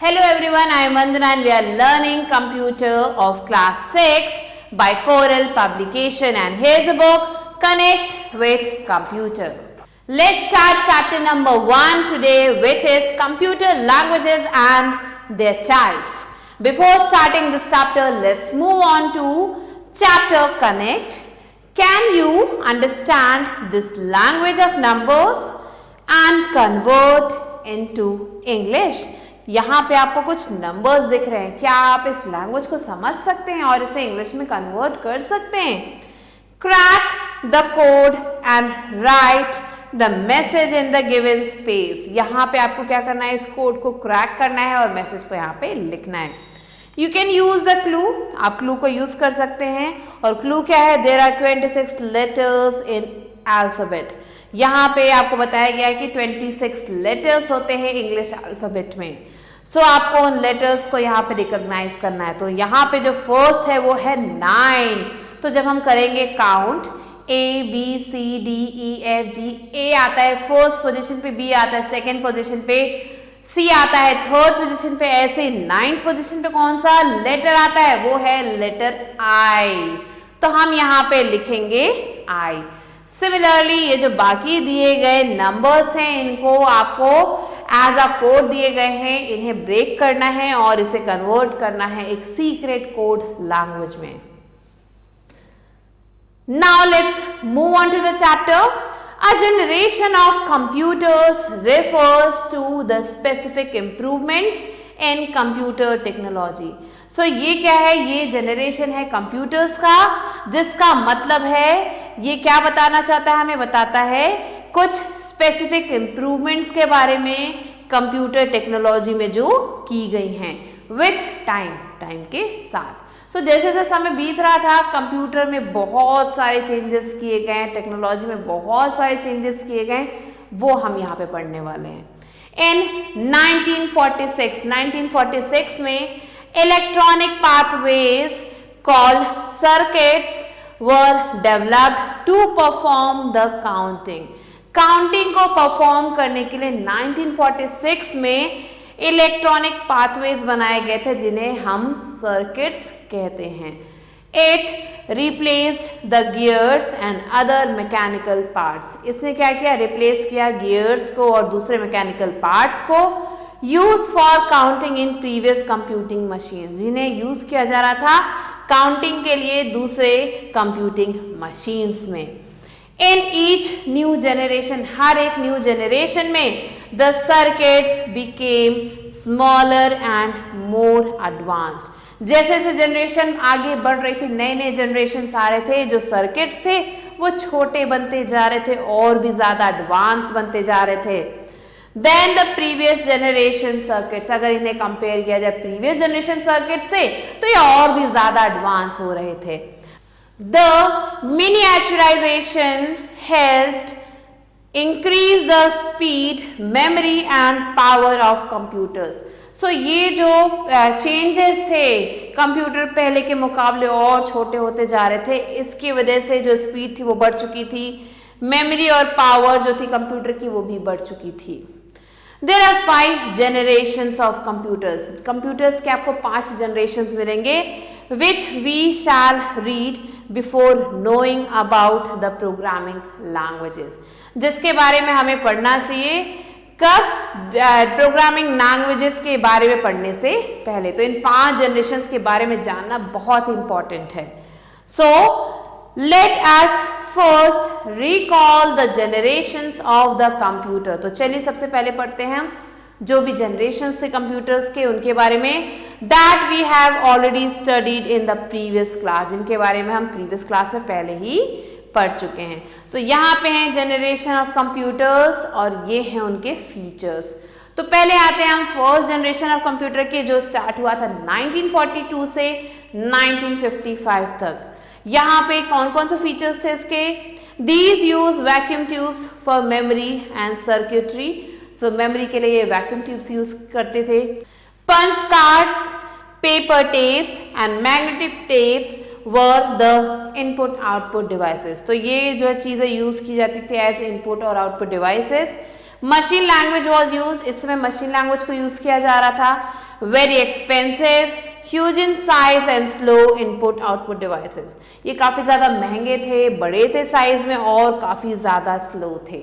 Hello everyone, I am Vandana and we are learning computer of class 6 by Coral Publication, and here's a book, Connect with Computer. Let's start chapter number 1 today, which is computer languages and their types. Before starting this chapter, let's move on to chapter Connect. Can you understand this language of numbers and convert into English? यहाँ पे आपको कुछ numbers दिख रहे हैं, क्या आप इस लैंग्वेज को समझ सकते हैं और इसे इंग्लिश में कन्वर्ट कर सकते हैं? Crack the code and right the message in the given space. यहाँ पे आपको क्या करना है, इस कोड को क्रैक करना है और मैसेज को यहाँ पे लिखना है. You can use the clue, आप क्लू को यूज कर सकते हैं. और क्लू क्या है? There are 26 letters in alphabet. यहाँ पे आपको बताया गया है कि 26 लेटर्स होते हैं इंग्लिश अल्फाबेट में. सो आपको उन लेटर्स को यहाँ पे रिकॉग्नाइज करना है. तो यहाँ पे जो फर्स्ट है वो है 9. तो जब हम करेंगे count, A B C D E F G, A आता है फर्स्ट पोजीशन पे, B आता है सेकेंड पोजीशन पे, C आता है थर्ड पोजीशन पे, ऐसे 9th पोजीशन पे कौन सा लेटर आता है? वो है लेटर I. तो हम यहाँ पे लिखेंगे I. सिमिलरली ये जो बाकी दिए गए नंबर्स हैं, इनको आपको एज अ कोड दिए गए हैं, इन्हें ब्रेक करना है और इसे कन्वर्ट करना है एक सीक्रेट कोड लैंग्वेज में. Now let's move on to the chapter. A generation of computers refers to the specific improvements in computer technology. So ये क्या है? ये जनरेशन है कंप्यूटर्स का, जिसका मतलब है ये क्या बताना चाहता है? हमें बताता है कुछ स्पेसिफिक इम्प्रूवमेंट्स के बारे में कंप्यूटर टेक्नोलॉजी में जो की गई हैं विथ टाइम के साथ. सो जैसे जैसे समय बीत रहा था, कंप्यूटर में बहुत सारे चेंजेस किए गए, टेक्नोलॉजी में बहुत सारे चेंजेस किए गए, वो हम यहाँ पे पढ़ने वाले हैं. इन 1946 में electronic pathways called circuits were developed to perform the counting. Counting को परफॉर्म करने के लिए 1946 में इलेक्ट्रॉनिक पाथवेज बनाए गए थे, जिन्हें हम सर्किट्स कहते हैं. It replaced the gears and other mechanical parts. इसने क्या किया? रिप्लेस किया गियर्स को और दूसरे मैकेनिकल पार्ट्स को, use for counting in previous computing machines, जिन्हें यूज किया जा रहा था काउंटिंग के लिए दूसरे कंप्यूटिंग मशीन्स में. इन ईच न्यू जनरेशन, हर एक न्यू जनरेशन में the circuits became smaller and more advanced. जैसे जैसे जनरेशन आगे बढ़ रही थी, नए नए जनरेशन आ रहे थे, जो सर्किट्स थे वो छोटे बनते जा रहे थे और भी ज्यादा एडवांस बनते जा रहे थे. Then the previous generation circuits, अगर इन्हें कंपेयर किया जाए प्रीवियस जनरेशन सर्किट से, तो ये और भी ज्यादा एडवांस हो रहे थे. The miniaturization helped increase the speed, memory and power of computers. So ये जो changes थे, कंप्यूटर पहले के मुकाबले और छोटे होते जा रहे थे. इसकी वजह से जो स्पीड थी वो बढ़ चुकी थी, मेमोरी और पावर जो थी कंप्यूटर की वो भी बढ़ चुकी थी. There are 5 generations of computers. Computers के आपको 5 generations मिलेंगे, which we shall read before knowing about the programming languages. जिसके बारे में हमें पढ़ना चाहिए कब? प्रोग्रामिंग लैंग्वेजेस के बारे में पढ़ने से पहले. तो इन 5 जनरेशंस के बारे में जानना बहुत इंपॉर्टेंट है. So let us first recall the generations of the computer. तो चलिए सबसे पहले पढ़ते हैं हम जो भी जनरेशंस थे कंप्यूटर्स के, उनके बारे में. That we have already studied in the previous class, जिनके बारे में हम प्रीवियस क्लास में पहले ही पढ़ चुके हैं. तो यहाँ पे हैं जनरेशन ऑफ कंप्यूटर्स और ये हैं उनके फीचर्स. तो पहले आते हैं हम फर्स्ट जनरेशन ऑफ कंप्यूटर के, जो स्टार्ट हुआ था 1942 से 1955 तक. यहाँ पे कौन कौन से फीचर्स थे इसके? These use vacuum tubes for memory and circuitry. So memory के लिए ये वैक्यूम ट्यूब्स यूज करते थे. Punch cards, paper tapes and magnetic tapes were the input output devices. तो ये जो चीज़ें यूज की जाती थी एज इनपुट और output devices. Machine language was use, इसमें मशीन लैंग्वेज को यूज किया जा रहा था. very expensive, huge in size and slow input output devices. ये काफ़ी ज़्यादा महंगे थे, बड़े थे साइज में और काफ़ी ज़्यादा स्लो थे.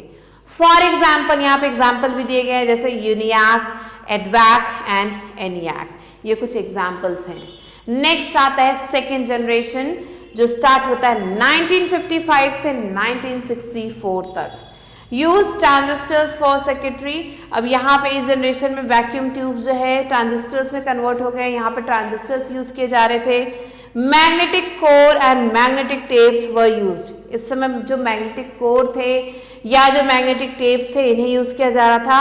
फॉर एग्जाम्पल यहाँ पे एग्जाम्पल भी दिए गए हैं जैसे यूनियाक, एडवैक एंड एनियाक. ये कुछ एग्जाम्पल्स हैं. नेक्स्ट आता है सेकेंड जनरेशन जो स्टार्ट होता है 1955 से 1964 तक. Use transistors for circuitry. अब यहाँ पे इस जनरेशन में वैक्यूम ट्यूब जो है ट्रांजिस्टर्स में कन्वर्ट हो गए. यहाँ पे ट्रांजिस्टर्स यूज किए जा रहे थे. Magnetic core and magnetic tapes were used. इस समय जो मैग्नेटिक कोर थे या जो मैग्नेटिक टेप्स थे इन्हें यूज किया जा रहा था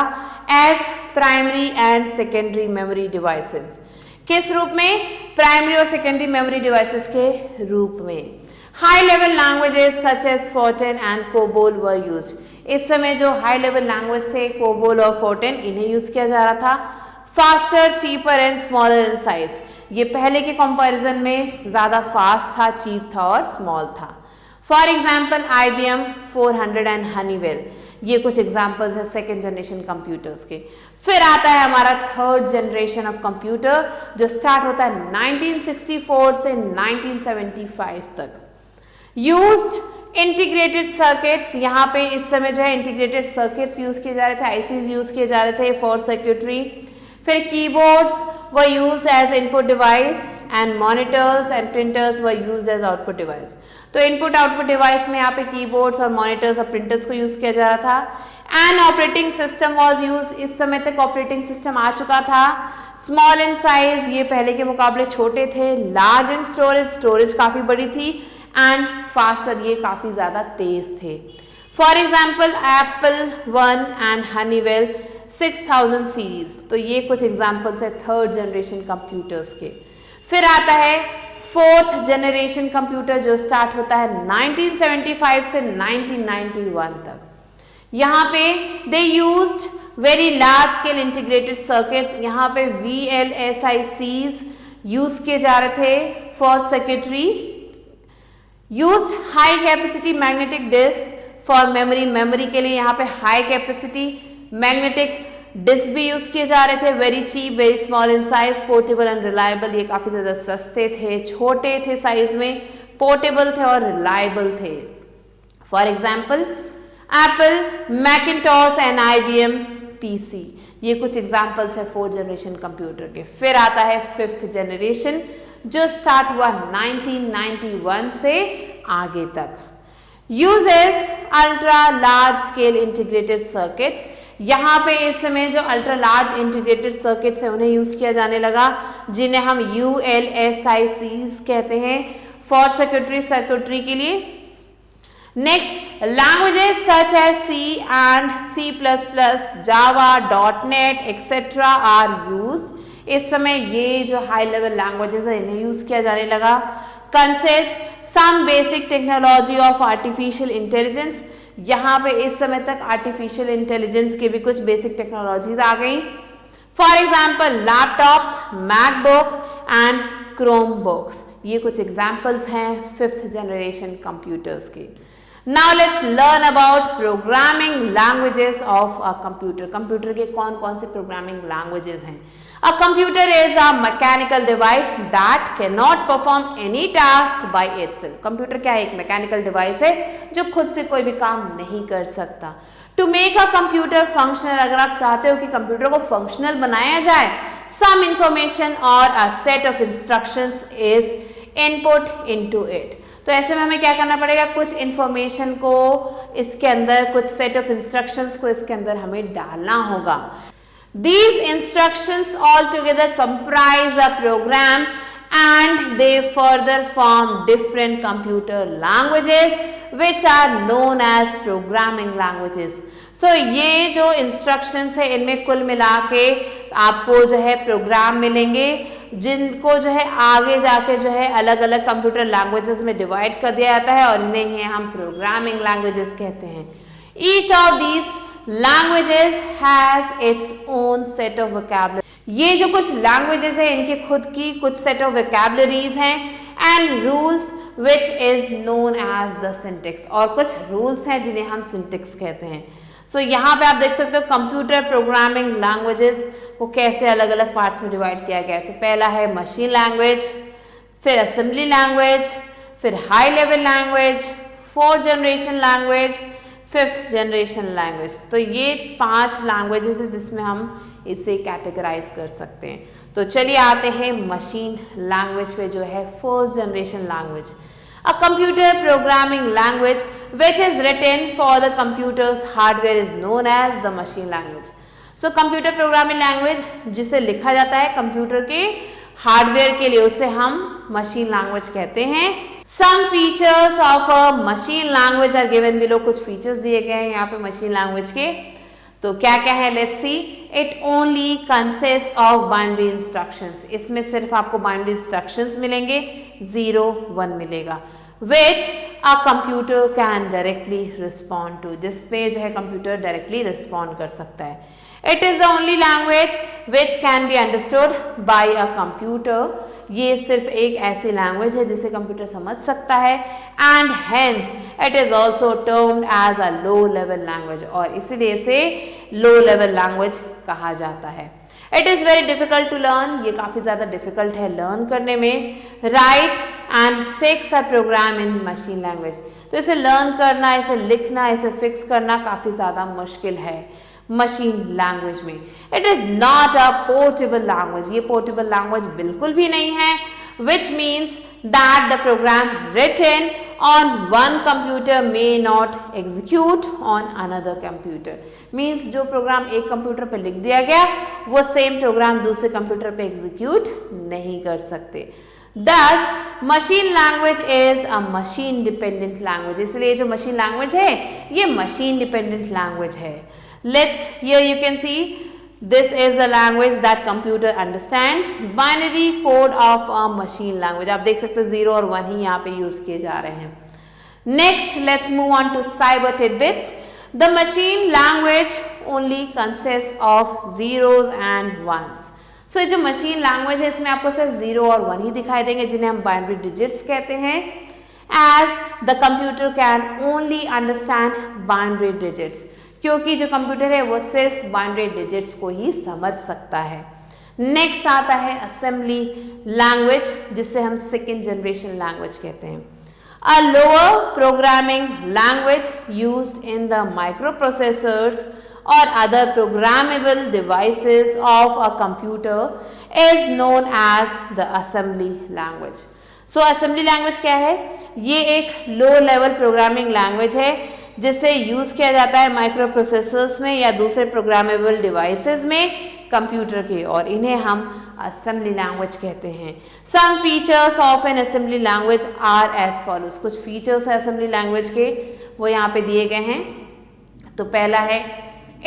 as primary and secondary memory devices. किस रूप में? प्राइमरी और सेकेंडरी मेमोरी डिवाइसेस के रूप में. High level languages such as Fortran and COBOL were used. इस समय जो हाई लेवल लैंग्वेज थे कोबोल और फोर्टेन इन्हें यूज किया जा रहा था. Faster, cheaper and smaller in size. ये पहले के कंपैरिजन में ज्यादा फास्ट था, चीप था और स्मॉल था. For example IBM 400 and Honeywell. ये कुछ एग्जाम्पल्स है सेकेंड जनरेशन कंप्यूटर्स के. फिर आता है हमारा थर्ड जनरेशन ऑफ कंप्यूटर जो स्टार्ट होता है 1964 से 1975 तक. Used integrated circuits. यहाँ पे इस समय जो है इंटीग्रेटेड सर्किट्स यूज किए जा रहे थे, आईसीज यूज किए जा रहे थे फॉर सर्किटरी. फिर keyboards were used as input device and monitors and printers were used as output device. तो इनपुट आउटपुट डिवाइस में यहाँ पे कीबोर्ड्स और मॉनिटर्स और प्रिंटर्स को यूज किया जा रहा था. And operating system was use. इस समय तक ऑपरेटिंग सिस्टम आ चुका था. Small in size. ये पहले के मुकाबले छोटे थे. Large in storage. स्टोरेज काफी बड़ी थी. And faster. ये काफी ज्यादा तेज थे. For example Apple 1 and Honeywell 6000 series. तो ये कुछ एग्जाम्पल्स है थर्ड जनरेशन कंप्यूटर्स के. फिर आता है फोर्थ जनरेशन कंप्यूटर जो स्टार्ट होता है 1975 से 1991 तक. यहाँ पे they used very large scale integrated circuits. यहाँ पे VLSICs यूज किए जा रहे थे for circuitry. Used high capacity magnetic disk for memory. Memory के लिए यहाँ पे हाई कैपेसिटी मैग्नेटिक डिस्क भी यूज किए जा रहे थे. Very cheap, very small in size, portable and reliable. ये काफी ज्यादा सस्ते थे, छोटे थे साइज में, पोर्टेबल थे और रिलायबल थे. For example Apple, Macintosh and IBM PC. ये कुछ एग्जाम्पल्स है फोर्थ जनरेशन कंप्यूटर के. फिर आता है फिफ्थ जनरेशन जो स्टार्ट हुआ 1991 से आगे तक. Uses ultra large scale integrated circuits. यहाँ पे इस समय जो अल्ट्रा लार्ज इंटीग्रेटेड सर्किट्स है उन्हें यूज किया जाने लगा जिन्हें हम ULSICs कहते हैं फॉर सर्किटरी के लिए. Next languages such as C and C++, Java, .NET etcetera are used. इस समय ये जो हाई लेवल लैंग्वेजेस है इन्हें यूज किया जाने लगा. Consist some basic technology of artificial intelligence. यहाँ पे इस समय तक आर्टिफिशियल इंटेलिजेंस के भी कुछ बेसिक टेक्नोलॉजीज आ गई. For example laptops, MacBook and Chrome books. ये कुछ एग्जाम्पल्स हैं फिफ्थ जनरेशन कंप्यूटर्स के. Now let's learn about programming languages of a computer. Computer के कौन कौन से प्रोग्रामिंग लैंग्वेजेस हैं? A computer is a mechanical device that cannot perform any task by itself. Computer क्या है? एक मैकेनिकल डिवाइस है जो खुद से कोई भी काम नहीं कर सकता. To make a computer functional, अगर आप चाहते हो कि कंप्यूटर को फंक्शनल बनाया जाए, some information or a set of instructions is input into it. तो ऐसे में हमें क्या करना पड़ेगा? कुछ इंफॉर्मेशन को इसके अंदर, कुछ सेट ऑफ इंस्ट्रक्शंस को इसके अंदर हमें डालना होगा. These instructions altogether comprise a program and they further form different computer languages which are known as programming languages. So ये जो instructions है इनमें कुल मिला के आपको जो है प्रोग्राम मिलेंगे जिनको जो है आगे जाके जो है अलग अलग कंप्यूटर लैंग्वेजेस में डिवाइड कर दिया जाता है और इन्हें ही हम प्रोग्रामिंग लैंग्वेजेस कहते हैं. Each of these languages has its own set of vocabulary. ये जो कुछ लैंग्वेजेस है इनके खुद की कुछ सेट ऑफ vocabularies हैं and rules which is known as the syntax. और कुछ रूल्स हैं जिन्हें हम syntax कहते हैं. सो यहाँ पे आप देख सकते हो कंप्यूटर प्रोग्रामिंग लैंग्वेजेस को कैसे अलग अलग पार्ट्स में डिवाइड किया गया है। तो पहला है मशीन लैंग्वेज, फिर असेंबली लैंग्वेज, फिर high level language, fourth generation language, fifth generation language. तो ये 5 लैंग्वेजेस है जिसमें हम इसे कैटेगराइज कर सकते हैं। तो चलिए आते हैं मशीन लैंग्वेज पे, जो है first generation language, a computer programming language which is written for the computer's hardware is known as the machine language. So computer programming language जिसे लिखा जाता है कंप्यूटर के हार्डवेयर के लिए, उसे हम मशीन लैंग्वेज कहते हैं। Some features of a machine language are given below, कुछ फीचर्स दिए गए हैं यहाँ पे मशीन लैंग्वेज के। तो क्या क्या है, let's see. It only consist of binary instructions, इसमें सिर्फ आपको बाइनरी इंस्ट्रक्शंस मिलेंगे, 0 1 मिलेगा, which a computer can directly respond to, जिसपे जो है कंप्यूटर डायरेक्टली रिस्पॉन्ड कर सकता है। It is the only language which can be understood by a computer, ये सिर्फ एक ऐसी लैंग्वेज है जिसे कंप्यूटर समझ सकता है। And hence it is also termed as a low level language, और इसीलिए इसे लो लेवल लैंग्वेज कहा जाता है। It is very difficult to learn, ये काफ़ी ज़्यादा डिफिकल्ट है लर्न करने में। Write and fix a program in machine language, तो इसे लर्न करना, इसे लिखना, इसे फिक्स करना काफ़ी ज़्यादा मुश्किल है मशीन लैंग्वेज में। It is not a portable language, ये पोर्टेबल लैंग्वेज बिल्कुल भी नहीं है। Which means that the program written on one computer may not execute on another computer, means जो प्रोग्राम एक कंप्यूटर पे लिख दिया गया वो सेम प्रोग्राम दूसरे कंप्यूटर पे एग्जीक्यूट नहीं कर सकते। Thus machine language is a machine dependent language, इसलिए जो मशीन लैंग्वेज है ये मशीन डिपेंडेंट लैंग्वेज है। Let's here you can see this is the language that computer understands, binary code of a machine language। आप देख सकते हो 0 और 1 ही यहाँ पे यूज किए जा रहे हैं। Next let's move on to cyber tidbits। The machine language only consists of zeros and ones। So जो मशीन लैंग्वेज है इसमें आपको सिर्फ 0 और 1 ही दिखाई देंगे, जिन्हें हम बाइनरी डिजिट्स कहते हैं। As the computer can only understand binary digits, क्योंकि जो कंप्यूटर है वो सिर्फ बाइनरी डिजिट्स को ही समझ सकता है। नेक्स्ट आता है असेंबली लैंग्वेज, जिसे हम सेकेंड जनरेशन लैंग्वेज कहते हैं। A lower programming language used in the microprocessors और other programmable devices of a computer is known as the assembly language. So assembly language क्या है, ये एक लो लेवल प्रोग्रामिंग लैंग्वेज है जिसे यूज किया जाता है माइक्रो प्रोसेसर्स में या दूसरे प्रोग्रामेबल डिवाइसेस में कंप्यूटर के, और इन्हें हम असेंबली लैंग्वेज कहते हैं। Some features of an assembly language are as follows, कुछ फीचर्स है असेंबली लैंग्वेज के वो यहाँ पे दिए गए हैं। तो पहला है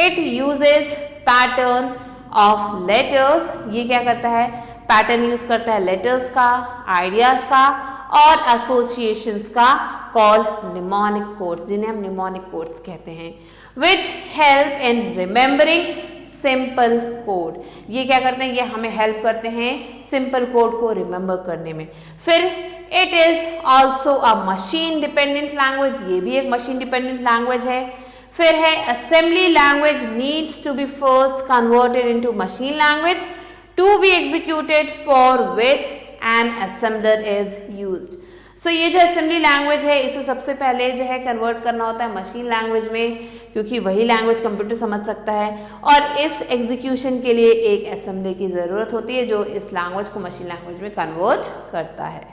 it uses pattern of letters, ये क्या करता है, पैटर्न यूज करता है लेटर्स का, आइडियाज का और एसोसिएशंस का, कॉल निमोनिक कोड्स, जिन्हें हम निमोनिक कोड्स कहते हैं। Which help in remembering simple code, ये क्या करते हैं, ये हमें हेल्प करते हैं सिंपल कोड को रिमेंबर करने में। फिर it is also a machine dependent language, ये भी एक मशीन डिपेंडेंट लैंग्वेज है। फिर है assembly language needs to be first converted into machine language to be executed for which an assembler is used. So ये जो असेंबली लैंग्वेज है इसे सबसे पहले जो है कन्वर्ट करना होता है मशीन लैंग्वेज में, क्योंकि वही लैंग्वेज कंप्यूटर समझ सकता है, और इस एग्जीक्यूशन के लिए एक असेंबली की ज़रूरत होती है जो इस लैंग्वेज को मशीन लैंग्वेज में कन्वर्ट करता है।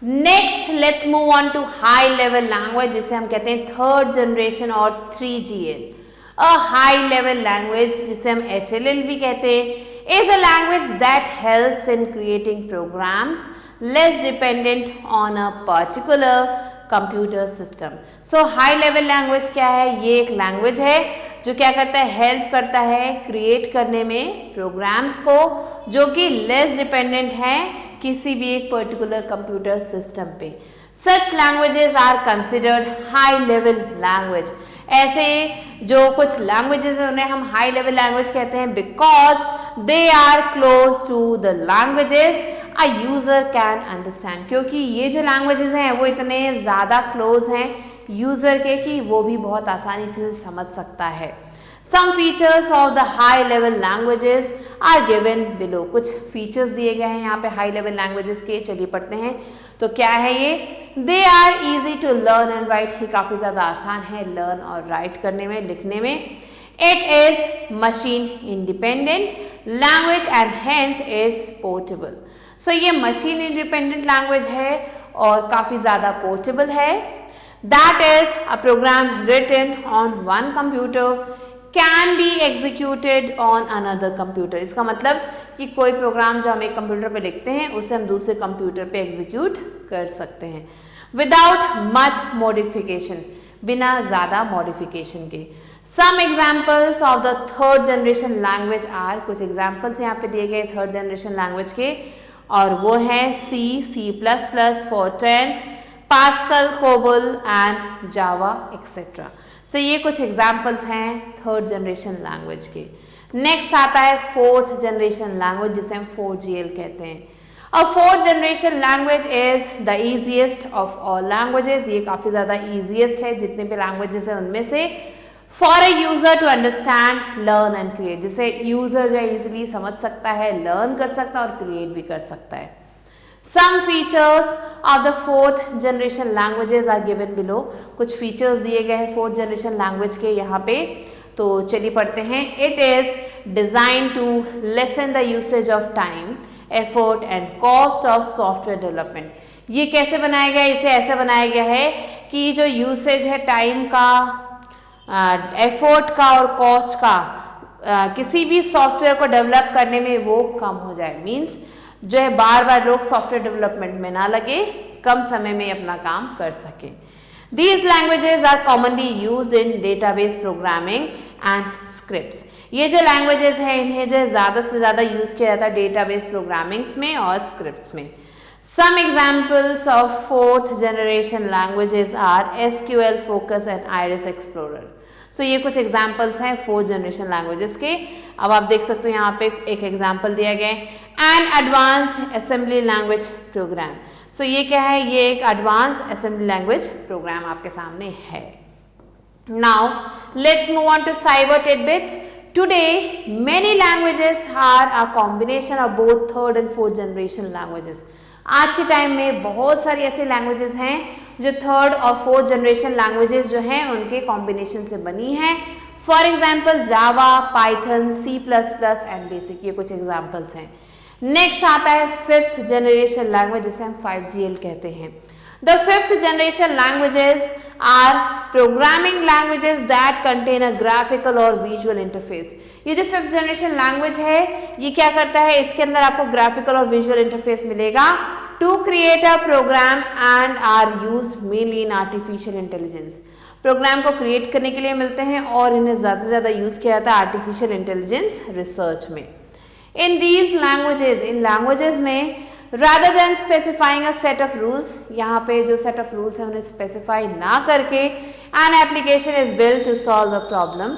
Next let's move on to high level language, जिसे हम कहते हैं थर्ड जनरेशन और 3GL। A high level language, जिसे हम HLL भी कहते हैं, is a language that helps in creating programs less dependent on a particular computer system। So high level language क्या है, ये एक लैंग्वेज है जो क्या करता है, हेल्प करता है क्रिएट करने में प्रोग्राम्स को जो कि लेस डिपेंडेंट हैं किसी भी एक पर्टिकुलर कंप्यूटर सिस्टम पे। Such languages are considered high level language। ऐसे जो कुछ लैंग्वेजेस हैं उन्हें हम हाई लेवल लैंग्वेज कहते हैं because they are close to the languages a user can understand, क्योंकि ये जो लैंग्वेजेस हैं वो इतने ज़्यादा क्लोज हैं यूजर के कि वो भी बहुत आसानी से समझ सकता है। Some features of the high level languages are given below. कुछ features दिए गए हैं यहाँ पे high level languages के, चलिए पढ़ते हैं. तो क्या है ये? They are easy to learn and write. ये काफ़ी ज़्यादा आसान है learn और write करने में, लिखने में. It is machine independent language and hence is portable. So ये machine independent language है और काफ़ी ज़्यादा portable है. That is a program written on one computer can be executed on another computer. इसका मतलब कि कोई प्रोग्राम जो हम एक कंप्यूटर पे लिखते हैं उसे हम दूसरे कंप्यूटर पे एग्जीक्यूट कर सकते हैं विदाउट मच मॉडिफिकेशन, बिना ज़्यादा मॉडिफिकेशन के. Some examples of the third generation language are, कुछ एग्जाम्पल्स यहाँ पे दिए गए थर्ड जनरेशन लैंग्वेज के, और वो है C++, Fortran, Pascal, COBOL and Java et cetera. So ये कुछ एग्जाम्पल्स हैं थर्ड जनरेशन लैंग्वेज के. नेक्स्ट आता है फोर्थ जनरेशन लैंग्वेज जिसे हम 4GL कहते हैं. और fourth generation language is the easiest of all languages. ये काफ़ी ज़्यादा ईजीएस्ट है जितने भी लैंग्वेजेस हैं उनमें से. For a user to understand, learn and create, जिसे यूजर जो है ईजिली समझ सकता है, लर्न कर सकता है और क्रिएट भी कर सकता है. Some features of the fourth generation languages are given below. कुछ features दिए गए हैं fourth generation language के यहाँ पे, तो चलिए पढ़ते हैं. It is designed to lessen the usage of time, effort and cost of software development. ये कैसे बनाया गया है? इसे ऐसे बनाया गया है कि जो यूसेज है टाइम का, एफर्ट का और कॉस्ट का, किसी भी सॉफ्टवेयर को डेवलप करने में वो कम हो जाए. मीन्स जो है बार बार लोग सॉफ्टवेयर डेवलपमेंट में ना लगे, कम समय में अपना काम कर सके. These languages are commonly used in database programming and scripts. ये जो लैंग्वेजेस हैं इन्हें जो है ज़्यादा से ज़्यादा यूज़ किया जाता है डेटाबेस प्रोग्रामिंग्स में और स्क्रिप्ट्स में. Some examples of fourth generation languages are SQL, Focus and Iris Explorer. सो ये कुछ एग्जाम्पल्स हैं फोर्थ जनरेशन लैंग्वेजेस के. अब आप देख सकते हो यहाँ पे एक एग्जाम्पल दिया गया है, an advanced assembly language program. So ये क्या है? ये एक एडवांस्ड असेंबली लैंग्वेज प्रोग्राम आपके सामने है. Now let's move on to cyber tidbits. Today many languages are a combination of both third and fourth generation languages. आज के टाइम में बहुत सारी ऐसी लैंग्वेजेस हैं जो थर्ड और फोर्थ जनरेशन लैंग्वेजेस जो हैं उनके कॉम्बिनेशन से बनी हैं. For example Java, Python, C++ and basic, ये कुछ एग्जाम्पल्स हैं. नेक्स्ट आता है फिफ्थ जनरेशन लैंग्वेज जिसे हम 5GL कहते हैं. The fifth generation languages R programming languages that contain a graphical और विजुअल इंटरफेस. ये जो फिफ्थ जनरेशन लैंग्वेज है ये क्या करता है? इसके अंदर आपको ग्राफिकल और विजुअल इंटरफेस मिलेगा. To create a program and are use mainly in artificial intelligence. Program को क्रिएट करने के लिए मिलते हैं और इन्हें ज़्यादा से ज़्यादा यूज़ किया जाता है आर्टिफिशियल इंटेलिजेंस रिसर्च में. In these languages, in languages में rather than specifying a set of rules, यहाँ पे जो set of rules है उन्हें specify ना करके an application is built to solve the problem.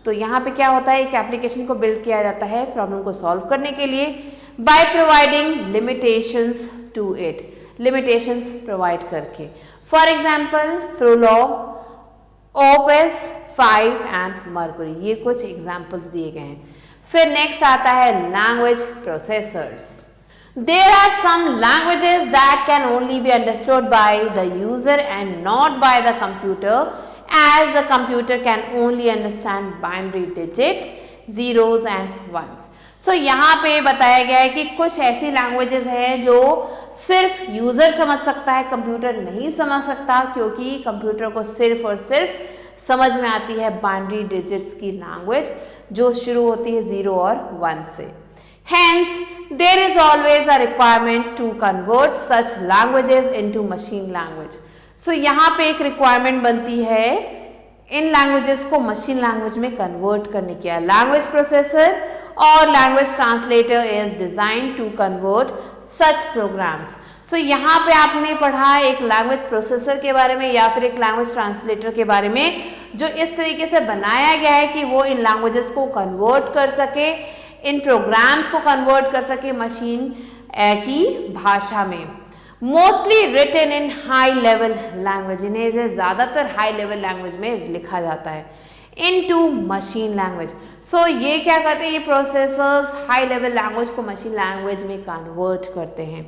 तो यहाँ पे क्या होता है? एक एप्लीकेशन को बिल्ड किया जाता है प्रॉब्लम को सॉल्व करने के लिए by providing limitations to it, limitations provide करके. For example, Prolog, Opus 5 and Mercury, ये कुछ एग्जाम्पल्स दिए गए हैं. फिर नेक्स्ट आता है language processors. There are some languages that can only be understood by the user and not by the computer, as the computer can only understand binary digits, zeros and ones. So यहाँ पे बताया गया है कि कुछ ऐसी languages हैं जो सिर्फ यूज़र समझ सकता है, कंप्यूटर नहीं समझ सकता, क्योंकि कंप्यूटर को सिर्फ और सिर्फ समझ में आती है बाइनरी डिजिट्स की लैंग्वेज जो शुरू होती है 0 और 1 से. Hence, there is always a requirement to convert such languages into machine language. So यहाँ पे एक requirement बनती है इन लैंग्वेजेस को मशीन लैंग्वेज में कन्वर्ट करने की. लैंग्वेज प्रोसेसर और language translator is design to convert such programs. So यहाँ पे आपने पढ़ा एक लैंग्वेज प्रोसेसर के बारे में या फिर एक लैंग्वेज ट्रांसलेटर के बारे में जो इस तरीके से बनाया गया है कि वो इन लैंग्वेजेस को कन्वर्ट कर सके, इन प्रोग्राम्स को कन्वर्ट कर सके मशीन की भाषा में. Mostly written in high level language, इन्हें जो ज़्यादातर हाई लेवल लैंग्वेज में लिखा जाता है. into machine language. So ये क्या करते हैं, ये processors high level language को machine language में convert करते हैं.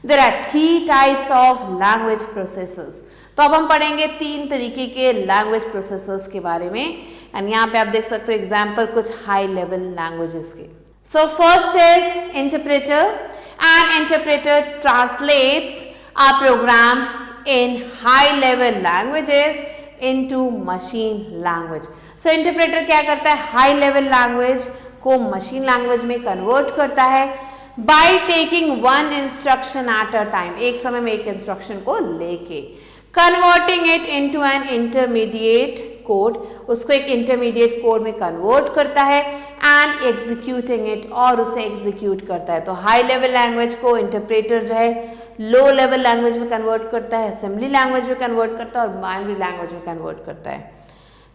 There are 3 types of language processors. तो अब हम पढ़ेंगे 3 तरीके के language processors के बारे में, एंड यहाँ पे आप देख सकते हो एग्जाम्पल कुछ high level languages के. So first is interpreter. An interpreter translates a program in high level languages into machine language. So interpreter क्या करता है, high level language को machine language में convert करता है by taking one instruction at a time, एक समय में एक instruction को लेके, converting it into an intermediate code, उसको एक intermediate code में convert करता है, and executing it, और उसे execute करता है. तो high level language को interpreter जो है लो लेवल लैंग्वेज में कन्वर्ट करता है, असेंबली लैंग्वेज में कन्वर्ट करता है और बाइनरी लैंग्वेज में कन्वर्ट करता है.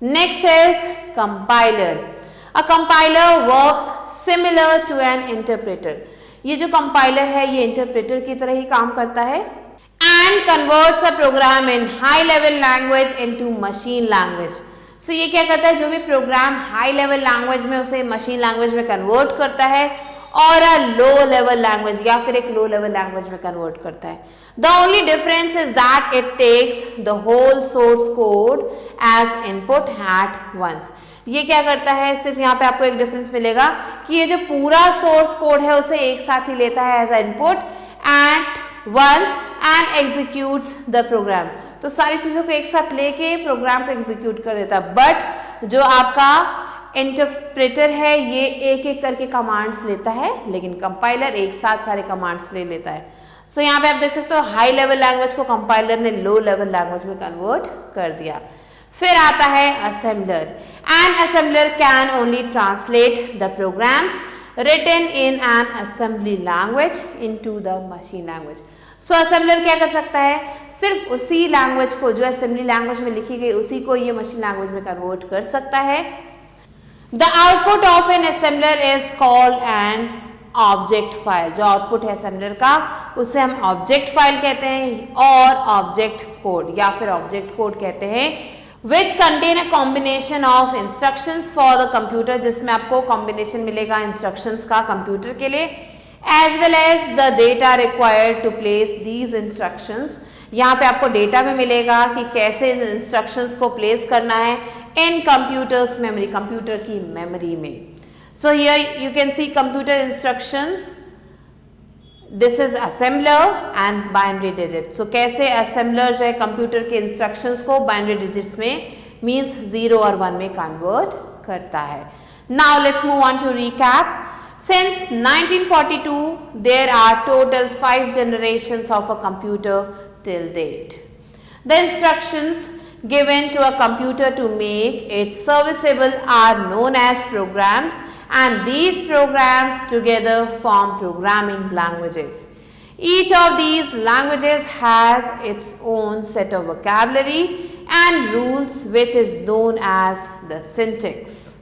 Next is compiler. A compiler works similar to an interpreter. ये जो कंपाइलर है ये इंटरप्रेटर की तरह ही काम करता है and converts a program in high level language into machine language. So ये क्या करता है, जो भी प्रोग्राम हाई लेवल लैंग्वेज में उसे मशीन लैंग्वेज में कन्वर्ट करता है और अ लो लेवल लैंग्वेज या फिर एक लो लेवल लैंग्वेज में कन्वर्ट करता है. The only difference is that it takes the whole source code as input at once. ये क्या करता है, सिर्फ यहाँ पे आपको एक डिफरेंस मिलेगा कि ये जो पूरा सोर्स कोड है उसे एक साथ ही लेता है as a input at once and executes the program. तो सारी चीजों को एक साथ लेके प्रोग्राम को एग्जीक्यूट कर देता है. बट जो आपका इंटरप्रेटर है ये एक एक करके कमांड्स लेता है, लेकिन कंपाइलर एक साथ सारे कमांड्स ले लेता है. सो यहाँ पे आप देख सकते हो हाई लेवल लैंग्वेज को कंपाइलर ने लो लेवल लैंग्वेज में कन्वर्ट कर दिया. फिर आता है assembler. An assembler can only translate the programs written in an assembly language into the machine language. So assembler क्या कर सकता है, सिर्फ उसी लैंग्वेज को जो असेंबली लैंग्वेज में लिखी गई उसी को ये मशीन लैंग्वेज में कन्वर्ट कर सकता है. The output of an assembler is called an object file. जो output है assembler का उसे हम object file कहते हैं और object code या फिर object code कहते हैं, which contain a combination of instructions for the computer, जिसमें आपको combination मिलेगा instructions का computer के लिए, as well as the data required to place these instructions. यहाँ पे आपको डेटा भी मिलेगा कि कैसे इंस्ट्रक्शंस को प्लेस करना है इन कंप्यूटर्स मेमोरी, कंप्यूटर की मेमोरी में. So here you can see computer instructions. This is assembler and binary digit. So कैसे असेंबलर जो है कंप्यूटर के इंस्ट्रक्शंस को बाइनरी डिजिट्स में मीन्स 0 और 1 में कन्वर्ट करता है. Now let's move on to recap. Since 1942, there are total 5 generations of a computer till date. The instructions given to a computer to make it serviceable are known as programs, and these programs together form programming languages. Each of these languages has its own set of vocabulary and rules, which is known as the syntax.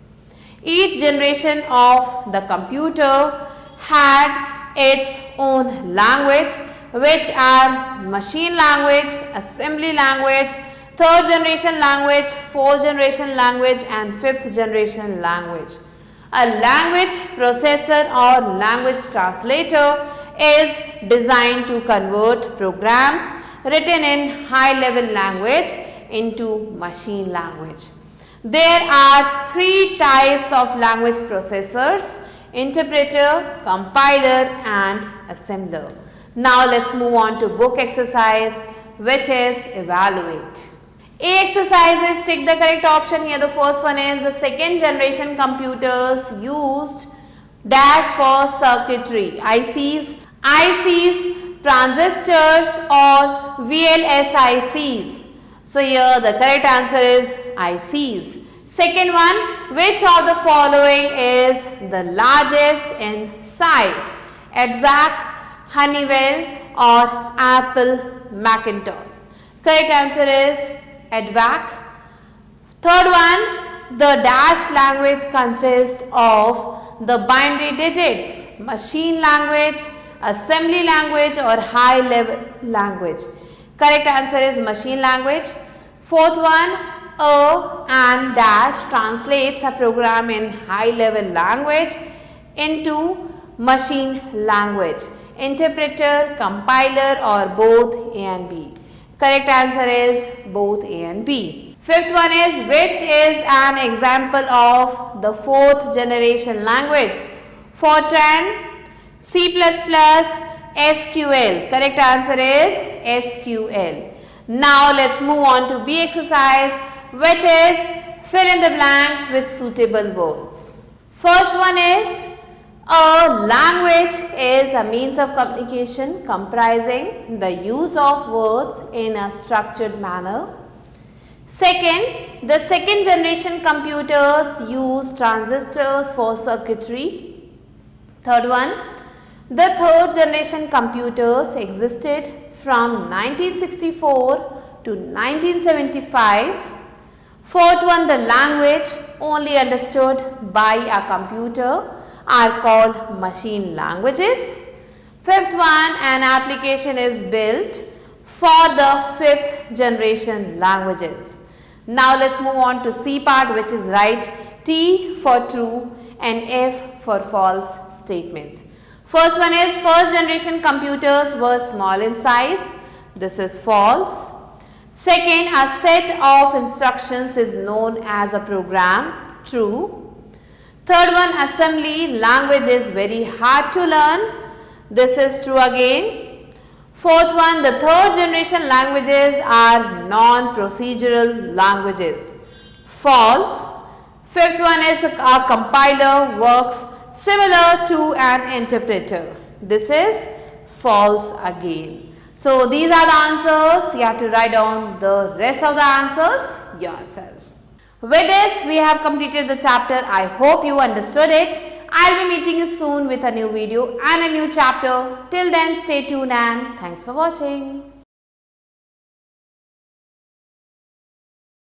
Each generation of the computer had its own language, which are machine language, assembly language, third generation language, fourth generation language and fifth generation language. A language processor or language translator is designed to convert programs written in high level language into machine language. There are 3 types of language processors: interpreter, compiler and assembler. Now let's move on to book exercise, which is evaluate. A exercise is tick the correct option here. The first one is the second generation computers used dash for circuitry, ICs, transistors or VLSICs. So here the correct answer is ICs. Second one, which of the following is the largest in size? ADVAC, Honeywell or Apple Macintosh? Correct answer is ADVAC. Third one, the dash language consists of the binary digits, machine language, assembly language or high level language. Correct answer is machine language. Fourth one, A and dash translates a program in high level language into machine language. Interpreter, compiler or both A and B. Correct answer is both A and B. Fifth one is, which is an example of the fourth generation language? Fortran, C++, SQL. Correct answer is SQL. Now let's move on to B exercise, which is fill in the blanks with suitable words. First one is, a language is a means of communication comprising the use of words in a structured manner. Second, the second generation computers use transistors for circuitry. Third one, the third generation computers existed from 1964 to 1975. Fourth one, the language only understood by a computer are called machine languages. Fifth one, an application is built for the fifth generation languages. Now let's move on to C part, which is right, T for true and F for false statements. First one is, first generation computers were small in size. This is false. Second, a set of instructions is known as a program. True. Third one, assembly language is very hard to learn. This is true again. Fourth one, the third generation languages are non-procedural languages. False. Fifth one is, a compiler works similar to an interpreter. This is false again. So these are the answers. You have to write down the rest of the answers yourself. With this, we have completed the chapter. I hope you understood it. I'll be meeting you soon with a new video and a new chapter. Till then, stay tuned and thanks for watching.